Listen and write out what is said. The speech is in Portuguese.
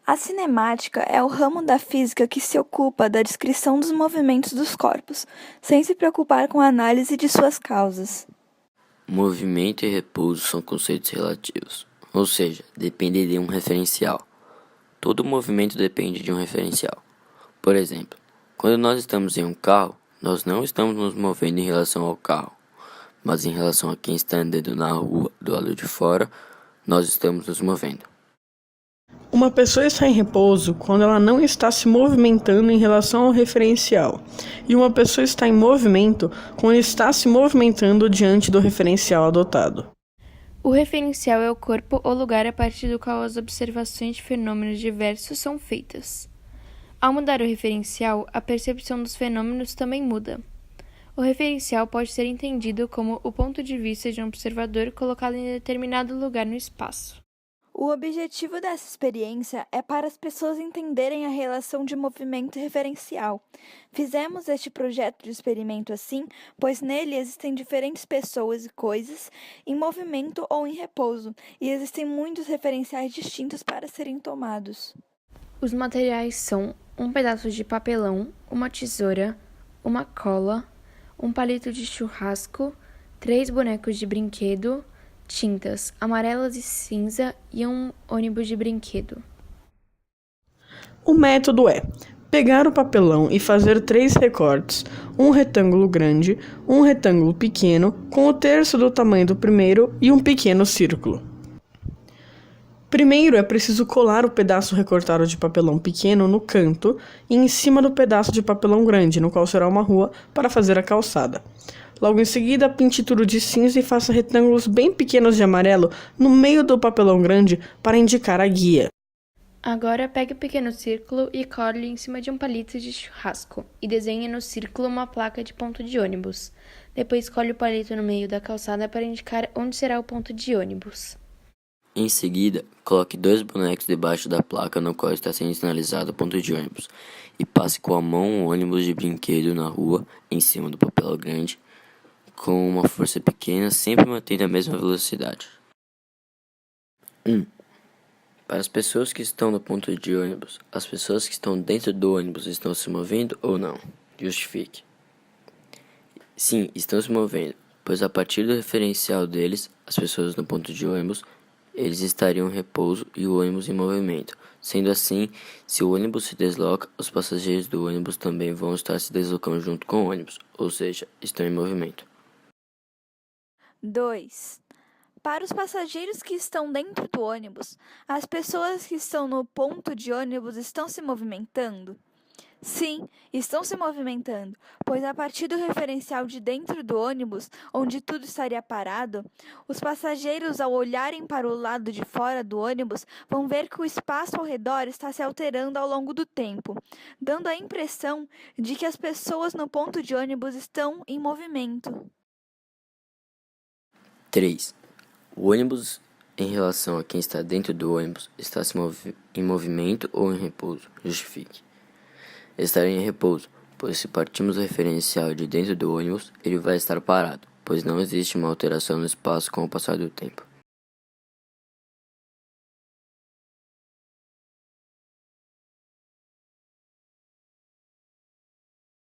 A cinemática é o ramo da física que se ocupa da descrição dos movimentos dos corpos, sem se preocupar com a análise de suas causas. Movimento e repouso são conceitos relativos, ou seja, dependem de um referencial. Todo movimento depende de um referencial. Por exemplo, quando nós estamos em um carro, nós não estamos nos movendo em relação ao carro, mas em relação a quem está andando na rua do lado de fora, nós estamos nos movendo. Uma pessoa está em repouso quando ela não está se movimentando em relação ao referencial, e uma pessoa está em movimento quando está se movimentando diante do referencial adotado. O referencial é o corpo ou lugar a partir do qual as observações de fenômenos diversos são feitas. Ao mudar o referencial, a percepção dos fenômenos também muda. O referencial pode ser entendido como o ponto de vista de um observador colocado em determinado lugar no espaço. O objetivo dessa experiência é para as pessoas entenderem a relação de movimento e referencial. Fizemos este projeto de experimento assim, pois nele existem diferentes pessoas e coisas em movimento ou em repouso, e existem muitos referenciais distintos para serem tomados. Os materiais são um pedaço de papelão, uma tesoura, uma cola, um palito de churrasco, 3 bonecos de brinquedo, tintas amarelas e cinza e um ônibus de brinquedo. O método é pegar o papelão e fazer 3 recortes, um retângulo grande, um retângulo pequeno, com o terço do tamanho do primeiro e um pequeno círculo. Primeiro é preciso colar o pedaço recortado de papelão pequeno no canto e em cima do pedaço de papelão grande, no qual será uma rua, para fazer a calçada. Logo em seguida, pinte tudo de cinza e faça retângulos bem pequenos de amarelo no meio do papelão grande para indicar a guia. Agora pegue o pequeno círculo e cole em cima de um palito de churrasco e desenhe no círculo uma placa de ponto de ônibus. Depois cole o palito no meio da calçada para indicar onde será o ponto de ônibus. Em seguida, coloque 2 bonecos debaixo da placa no qual está sendo sinalizado o ponto de ônibus e passe com a mão um ônibus de brinquedo na rua em cima do papel grande com uma força pequena, sempre mantendo a mesma velocidade. 1. Para as pessoas que estão no ponto de ônibus, as pessoas que estão dentro do ônibus estão se movendo ou não? Justifique. Sim, estão se movendo, pois a partir do referencial deles, as pessoas no ponto de ônibus, eles estariam em repouso e o ônibus em movimento. Sendo assim, se o ônibus se desloca, os passageiros do ônibus também vão estar se deslocando junto com o ônibus, ou seja, estão em movimento. 2. Para os passageiros que estão dentro do ônibus, as pessoas que estão no ponto de ônibus estão se movimentando? Sim, estão se movimentando, pois a partir do referencial de dentro do ônibus, onde tudo estaria parado, os passageiros, ao olharem para o lado de fora do ônibus, vão ver que o espaço ao redor está se alterando ao longo do tempo, dando a impressão de que as pessoas no ponto de ônibus estão em movimento. 3. O ônibus, em relação a quem está dentro do ônibus, está em movimento ou em repouso? Justifique. Estar em repouso, pois se partirmos do referencial de dentro do ônibus, ele vai estar parado, pois não existe uma alteração no espaço com o passar do tempo.